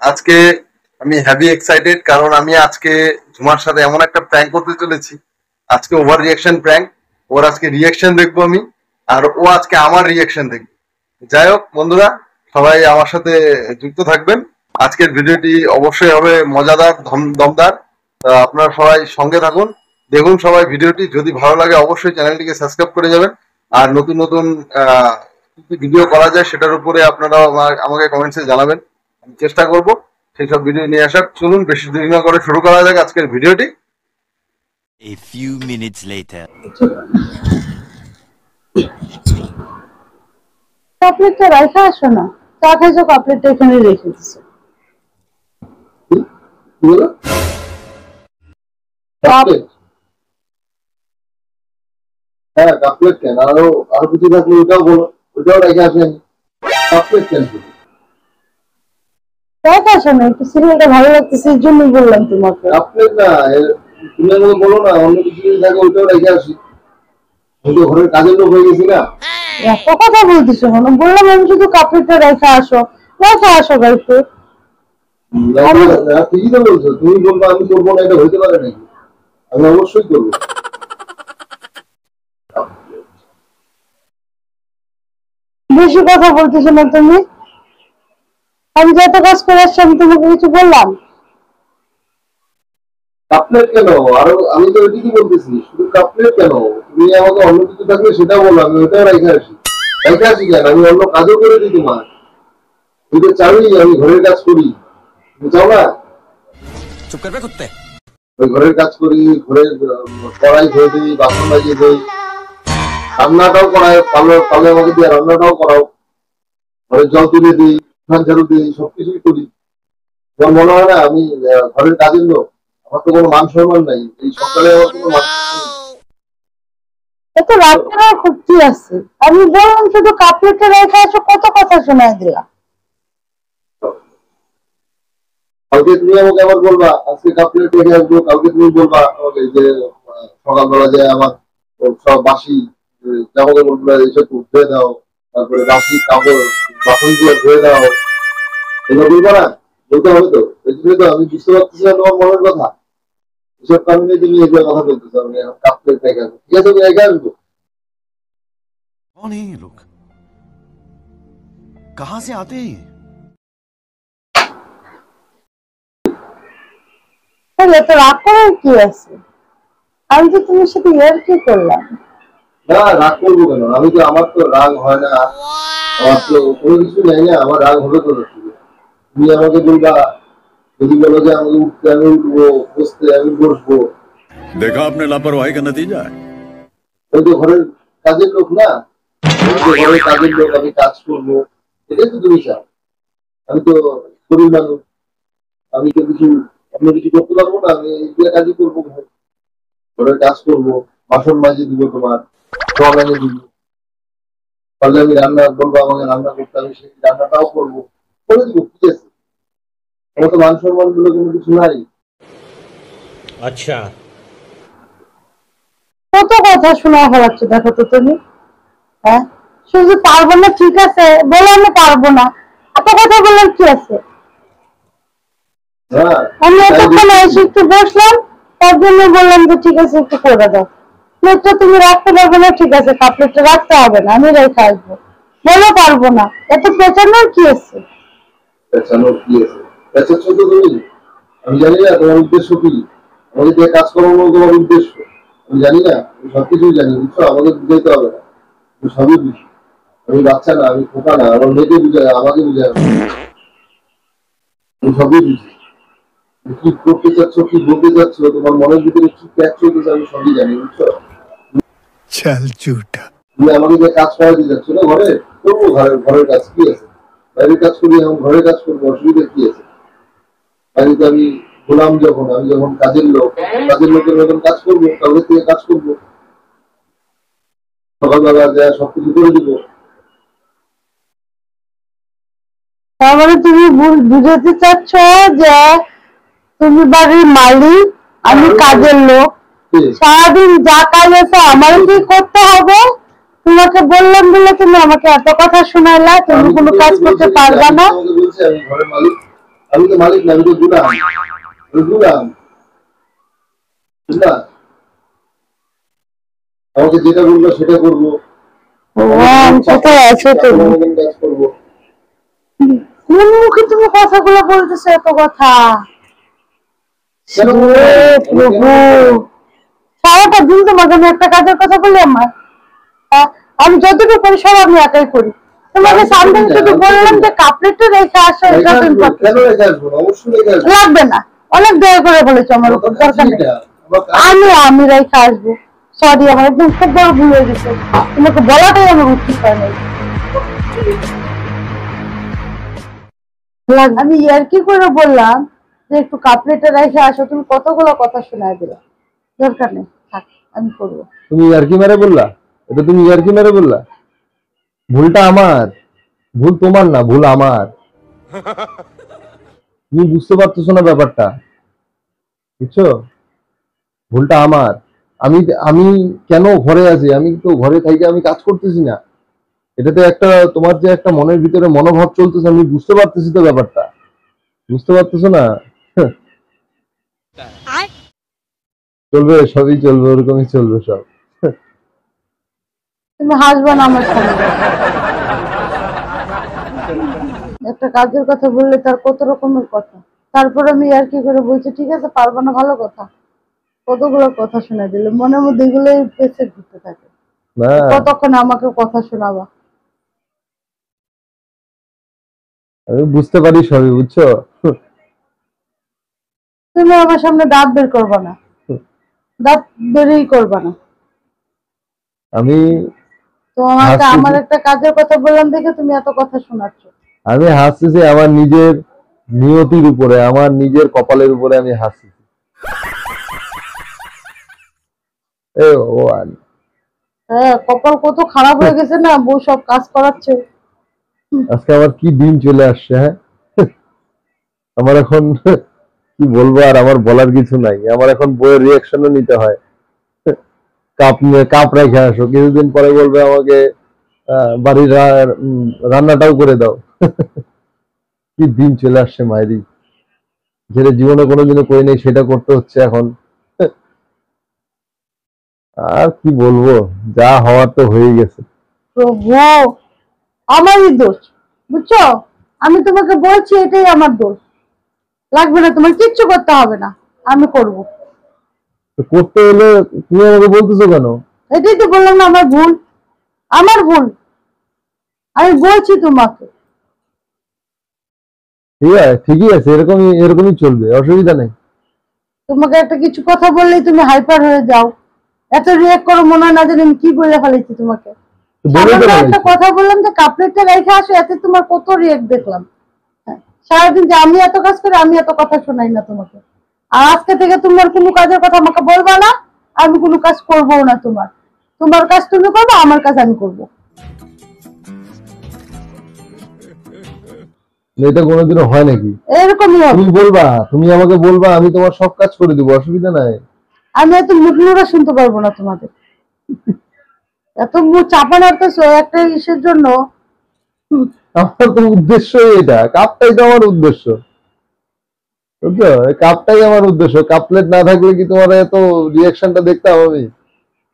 আজকে আমি heavy excited, কারণ আমি আজকে ঝুমার সাথে এমন একটা প্র্যাঙ্ক করতে চলেছি। আজকে ওভার রিয়াকশন প্র্যাঙ্ক। ওর আজকে রিয়াকশন দেখবো আমি, আর ও আজকে আমার রিয়াকশন দেখবে। যাই হোক বন্ধুরা, সবাই আমার সাথে যুক্ত থাকবেন। আজকের ভিডিওটি অবশ্যই হবে মজাদার, দমদার। আপনারা সবাই সঙ্গে থাকুন, দেখুন সবাই ভিডিওটি। যদি ভালো লাগে অবশ্যই চ্যানেলটিকে সাবস্ক্রাইব করে যাবেন। আর নতুন নতুন ভিডিও করা যায় সেটার উপরে আপনারা আমাকে কমেন্টসে জানাবেন। আমি চেষ্টা করব সেই সব ভিডিও নিয়ে আসার। চলুন বেশি দেরি না করে শুরু করা যাক আজকের ভিডিওটি। A few minutes later. কাপলেটটা রাখা আসো না, চা খাইছো কাপলেটটা এখানে রেখে দিছো। হ্যাঁ কাপলেট কেন, আরো আরো কিছু থাকলে ওটাও বলো, ওটাও রেখে আসেন। কাপলেট কেন শুধু রাখা আসো না, একটু সিরিয়ালটা ভালো লাগতেছে এই জন্যই বললাম তোমাকে। কাপলেট না, তুমি আমাকে বলো না অন্য কিছু যদি থাকে ওটাও রেখে আসি। আমি তো ঘরের কাজের লোক হয়ে গেছি না। এত কথা বলতেছো কেন? বললাম আমি শুধু কাপলেটটা রেখে আসো, রেখে আসো একটু। ঠিকই তো বলছো, তুমি বলবো আমি করবো না, এটা হইতে পারে নাকি? আমি অবশ্যই করবো। বেশি কথা বলতেছো না তুমি। আমি যত কাজ করে আসছি আমি তোমাকে কিছু বললাম? কাপলেট কেন? আরো আমি তো এটাই বলতেছি, শুধু কাপলেট কেন? তুমি আমাকে অন্য কিছু থাকলে সেটা বলো, আমি ওটাও রেখে আসি। রেখে আসি কেন? আমি অন্য কাজও করে দিই তোমার। তুমি তো চাওই আমি ঘরের কাজ করি, তুমি চাও না? চুপ করবে কুত্তে। ওই ঘরের কাজ করি, ঘরের কড়াই ধুয়ে দিই, বাসন মাজিয়ে দিই, রান্নাটাও করাই, পালে পালে আমাকে দিয়ে রান্নাটাও করাও, ঘরের জল তুলে দিই, উঠান ঝাড়ু দিই, সবকিছুই করি। তোমার মনে হয় না আমি ঘরের কাজের লোক? আমার তো কোনো মান সম্মান নাই, এই সকালে আমার কোনো মান সম্মান নেই। এত রাগ করার খুব কি আছে? আমি বললাম শুধু কাপলেটটা রেখে আসো, কত কথা শোনায় দিলাম। কালকে তুমি আমাকে আবার বলবা আজকে কাপলেট রেখে আসবো, কালকে তুমি বলবা আমাকে যে সকালবেলা যে আমার সব বাসি জামা কাপড় গুলো এসে ধুয়ে দাও, তারপরে বাসি কাপড় বাসন গুলো ধুয়ে দাও, এগুলো বলবো না? বলতে হবে তো। এই জন্যই তো আমি বুঝতে পারতেছি না তোমার মনের কথা। এসব কারণে তুমি এগুলো কথা বলতেছো। আমি এখন কাপলেট রেখে আসবো, ঠিক আছে? আমি রেখে আসবো। कौन है ये लोग? कहां से आते हैं? তাহলে তো রাগ করার কি আছে? আমি তো তোমার সাথে ইয়ার কি করলাম? না রাগ করবো কেন? আমি তো, আমার তো রাগ হয় না, আমার তো কোনো কিছু নেই না, আমার রাগ হবে তো। তুমি আমাকে বলবা, যদি বলো যে আমাকে উঠতে আমি উঠবো, বসতে আমি বসবো। देखा आपने लापरवाही का नतीजा है। ওই তো ঘরের কাজের লোক না, আমি তো ঘরের কাজের লোক, আমি কাজ করবো, এটাই তো তুমি চাও। আমি তো গরিব মানুষ, আমি তো কিছু অন্য কিছু করতে পারবো না। আমি এইগুলো কাজই করবো, ঘরের কাজ করবো, বাসন মাজিয়ে দিব, তোমার জল এনে দিব, পারলে আমি রান্না বলবো আমাকে রান্না করতে, আমি সেই রান্নাটাও করবো, করে দিব। ঠিক আছে, আমার তো মান সম্মান গুলো কোনো কিছু নাই। अच्छा কত কথা শোনা হচ্ছে দেখো তো তুমি। হ্যাঁ, শুধু পারবো না, ঠিক আছে বলে আমি পারবো না, এত কথা বলার কি আছে? হ্যাঁ আমি এতক্ষণ এসে একটু বসলাম, তার জন্য বললাম যে ঠিক আছে একটু করে দাও। প্লেটটা তুমি রাখতে পারবে না, ঠিক আছে কাপলেটটা রাখতে হবে না, আমি রেখে আসবো। বলে পারবো না, এত পেছানোর কি আছে? পেছানোর কি আছে? পেছাচ্ছ তো তুমি। আমি জানি না তোমার উদ্দেশ্য কি, আমাকে দিয়ে কাজ করানো তোমার উদ্দেশ্য আমি জানি না। আমি সবকিছুই জানি, বুঝছো? আমাকে বুঝাইতে হবে না, আমি সবই বুঝি। আমি বাচ্চা না, আমি খোকা না, আমার মেয়েকে বুঝায়, আমাকে বুঝায় না। আমি সবই বুঝি। তুমি কি করতে চাচ্ছ, কি বলতে চাচ্ছ, তোমার মনের ভিতরে কি ক্যাচ চলতেছে, আমি সবই জানি, বুঝছো? चल झूठा। তুমি আমাকে দিয়ে কাজ করাতে যাচ্ছ না, ঘরে করবো, ঘরের কাজ কি আছে? বাইরের কাজ করি, এখন ঘরের কাজ করবো, অসুবিধা কি আছে? বাড়িতে আমি গোলাম, যখন আমি যখন কাজের লোক, কাজের লোকের মতন কাজ করবো, কাউকে থেকে কাজ করবো, সকালবেলা যা সবকিছু করে দিব। তার মানে তুমি বুঝাতে চাচ্ছ যে তুমি বাড়ির মালিক, আমি কাজের লোক, সারাদিন যা কাজ আছে আমার কি করতে হবে? তোমাকে বললাম বলে তুমি আমাকে এত কথা শোনাইলা, তুমি কোনো কাজ করতে পারবে না। বলছি আমি ঘরের মালিক, আমি তো মালিক না, আমি তো গুলাম। গুলাম না, আমাকে যেটা বলবো সেটা করবো, কোথায় আছো তুমি? কাজ করবো। কোন মুখে তুমি কথাগুলো বলতেছো এত কথা? প্রভু, সারাটা দিন তোমাকে আমি একটা কাজের কথা বলি আমার? আমি যতটুকু করি সব আমি একাই করি। তোমাকে সামনে শুধু বললাম যে কাপড়টা রেখে আসো, এটা তুমি লাগবে না, অনেক দয়া করে বলেছো আমার উপর, দরকার নেই। আমি রেখে আসবো। সরি, আমার একদম খুব বড় ভুল হয়ে গেছে, তোমাকে বলাটাই আমার উচিত হয় নাই। আমি ইয়ার্কি করে বললাম যে একটু কাপড়টা রেখে আসো, তুমি কতগুলো কথা শোনায় দিলা। দরকার নেই, থাক, আমি করবো। তুমি ইয়ার্কি মেরে বললা? এটা তুমি ইয়ার্কি মেরে বললা? ভুলটা আমার, ভুল তোমার না, ভুল আমার। তুমি বুঝতে পারতেছো না ব্যাপারটা, বুঝছো? ভুলটা আমার। আমি আমি কেন ঘরে আছি? আমি তো ঘরে থেকে আমি কাজ করতেছি না। এটাতে একটা তোমার যে একটা মনের ভিতরে মনোভাব চলতেছে, আমি বুঝতে পারতেছি তো ব্যাপারটা, বুঝতে পারতেছো না? চলবে, সবই চলবে, ওরকমই চলবে সব। তুমি হাসবে না আমার সামনে। একটা কাজের কথা বললে তার কত রকমের কথা, তারপর আমি আর কি করে বলছি ঠিক আছে পারবো না, ভালো কথা। কতগুলো কথা শোনা দিলে মনের মধ্যে এগুলোই পেছে ঘুরতে থাকে। না, কতক্ষণ আমাকে কথা শোনাবা? আমি বুঝতে পারি সবই, বুঝছো? তুমি আমার সামনে দাঁত বের করবা না, দাঁত বেরই করবা না। আমি তোমাকে আমার একটা কাজের কথা বললাম দেখে তুমি এত কথা শোনাচ্ছ। আমি হাসতেছি আমার নিজের নিয়তির উপরে, আমার নিজের কপালের উপরে আমি হাসতেছি। হ্যাঁ, কপাল কত খারাপ হয়ে গেছে না, বউ সব কাজ করাচ্ছে। আজকে আমার কি দিন চলে আসছে, হ্যাঁ? আমার এখন কি বলবো, আর আমার বলার কিছু নাই। আমার এখন বইয়ের রিয়াকশনও নিতে হয়। কাপ রেখে আসো, কিছুদিন পরে বলবে আমাকে বাড়ির রান্নাটাও করে দাও। কি দিন চলে আসছে মায়েরি, যেটা জীবনে কোনোদিনও করি নাই সেটা করতে হচ্ছে এখন। আর কি বলবো, যা হওয়ার তো হয়ে গেছে। প্রভু, আমারই দোষ, বুঝছো? আমি তোমাকে বলছি এটাই আমার দোষ। লাগবে না, তোমার কিচ্ছু করতে হবে না, আমি করব। করতে হলে তুমি আমাকে বলতেছো কেন? এটাই তো বললাম না, আমার ভুল, আমার ভুল, আমি বলছি তোমাকে। ঠিক আছে, ঠিকই আছে, এরকমই এরকমই চলবে, অসুবিধা নেই। তোমাকে একটা কিছু কথা বললেই তুমি হাইপার হয়ে যাও, এত রিয়েক্ট করো, মনে হয় না জানি আমি কি বলে ফেলেছি তোমাকে। একটা কথা বললাম যে কাপড়টা রেখে আসো, এতে তোমার কত রিয়েক্ট দেখলাম। সারাদিন যে আমি এত কাজ করি, আমি এত কথা শোনাই না তোমাকে। আর আজকে থেকে তোমার কোনো কাজের কথা আমাকে বলবা না, আমি কোনো কাজ করবো না। তোমার তোমার কাজ তুমি করবো, আমার কাজ আমি করবো। এটা কোনোদিনও হয় নাকি? এরকমই হবে। তুমি বলবা, তুমি আমাকে বলবা, আমি তোমার সব কাজ করে দিব, অসুবিধা নাই। আমি এত মুখনুরা শুনতে পারবো না তোমাদের, এত চাপা নাড়তেছো একটা ইসের জন্য। আমার তো উদ্দেশ্য এটা, কাপটাই তো আমার উদ্দেশ্য, বুঝছো? এই কাপটাই আমার উদ্দেশ্য। কাপলেট না থাকলে কি তোমার এত রিয়াকশনটা দেখতাম আমি?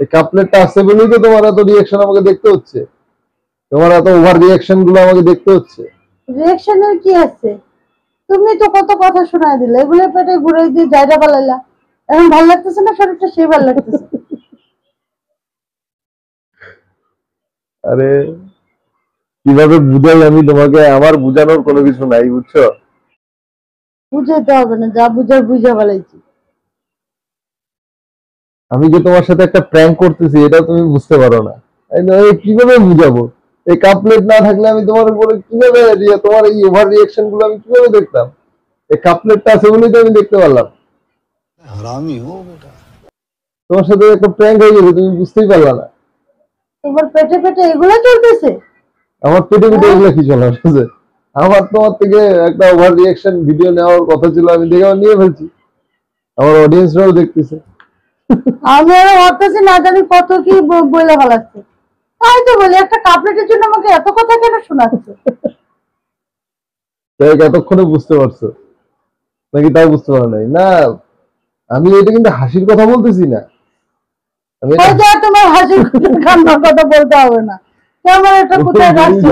এই কাপলেটটা আছে বলেই তো তোমার এত রিয়াকশন আমাকে দেখতে হচ্ছে, তোমার এত ওভার রিয়াকশন গুলো আমাকে দেখতে হচ্ছে। রিয়াকশনের কি আছে? তুমি তো কত কথা শোনায় দিলে, এগুলো পেটে ঘুরে দিয়ে জায়গা পালাইলা। এখন ভালো লাগতেছে না শরীরটা, সেই ভালো লাগতেছে। আরে কিভাবে বুঝাই আমি তোমাকে? আমার বুঝানোর কোনো কিছু নাই, বুঝছো? বুঝাইতে হবে না, যা বুঝার বুঝা ফেলাইছি। আমি যে তোমার সাথে একটা প্র্যাঙ্ক করতেছি এটা তুমি বুঝতে পারো না। কিভাবে বুঝাবো? এই কাপলেট না থাকলে আমি তোমার উপরে কিভাবে তোমার এই ওভার রিয়াকশন গুলো আমি কিভাবে দেখতাম? এই কাপলেটটা আছে বলেই তো আমি দেখতে পারলাম। हरामी हो बेटा। তোমার সাথে একটা প্র্যাঙ্ক হয়ে গেছে, তুমি বুঝতেই পারলা না। তোমার পেটে পেটে এগুলো চলতেছে? আমার পেটে পেটে এগুলো কি চলে আসছে? আমার তোমার থেকে একটা ওভার রিয়াকশন ভিডিও নেওয়ার কথা ছিল, আমি দেখে নিয়ে ফেলছি, আমার অডিয়েন্সরাও দেখতেছে। আমি আরো ভাবতেছি না জানি কত কি বলে ফেলাচ্ছে। তাই তো বলি, একটা কাপড়ের জন্য আমাকে এত কথা কেন শোনাচ্ছে? এতক্ষণে বুঝতে পারছো? নাকি তাও বুঝতে পারো নাই? না, আমি এটা কিন্তু হাসির কথা বলতেছি না। আমি এটা- ওই যে তোমার হাসির কান্নার কথা বলতে হবে না, ক্যামেরাটা কোথায় রাখছো?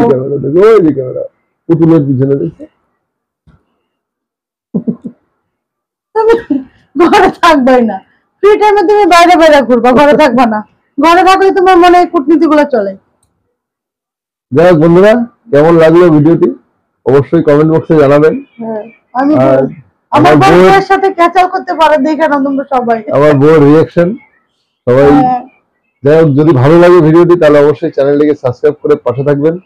ওই যে ক্যামেরা পুতুলের পিছনে দেখছে। তুমি ঘরে থাকবেই না, ফ্রি টাইমে তুমি বাইরে বাইরে ঘুরবা, ঘরে থাকবা না। ঘরে থাকলে তোমার মনে এই কূটনীতি গুলো চলে। যাই হোক বন্ধুরা, কেমন লাগলো ভিডিওটি অবশ্যই কমেন্ট বক্সে জানাবেন। হ্যাঁ, আমি আর আমার আমার বউয়ের- বউয়ের সাথে ক্যাচাল করতে পারো, দেখে না তোমরা সবাই। আমার বউর রিয়াকশন সবাই। হ্যাঁ, যাই হোক, যদি ভালো লাগে ভিডিওটি তাহলে অবশ্যই চ্যানেলটিকে সাবস্ক্রাইব করে পাশে থাকবেন।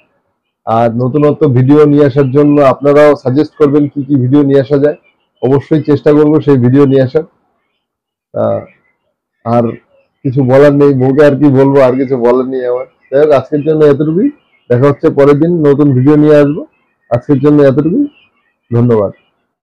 আর নতুনত্ব ভিডিও নিয়ে আসার জন্য আপনারাও সাজেস্ট করবেন কি কি ভিডিও নিয়ে আসা যায়, অবশ্যই চেষ্টা করব সেই ভিডিও নিয়ে আসার। আর কিছু বলার নেই, বউকে আর কি বলবো, আর কিছু বলার নেই আমার। যাই হোক, আজকের জন্য এতটুকুই, দেখা হচ্ছে পরের দিন নতুন ভিডিও নিয়ে আসবো। আজকের জন্য এতটুকুই, ধন্যবাদ।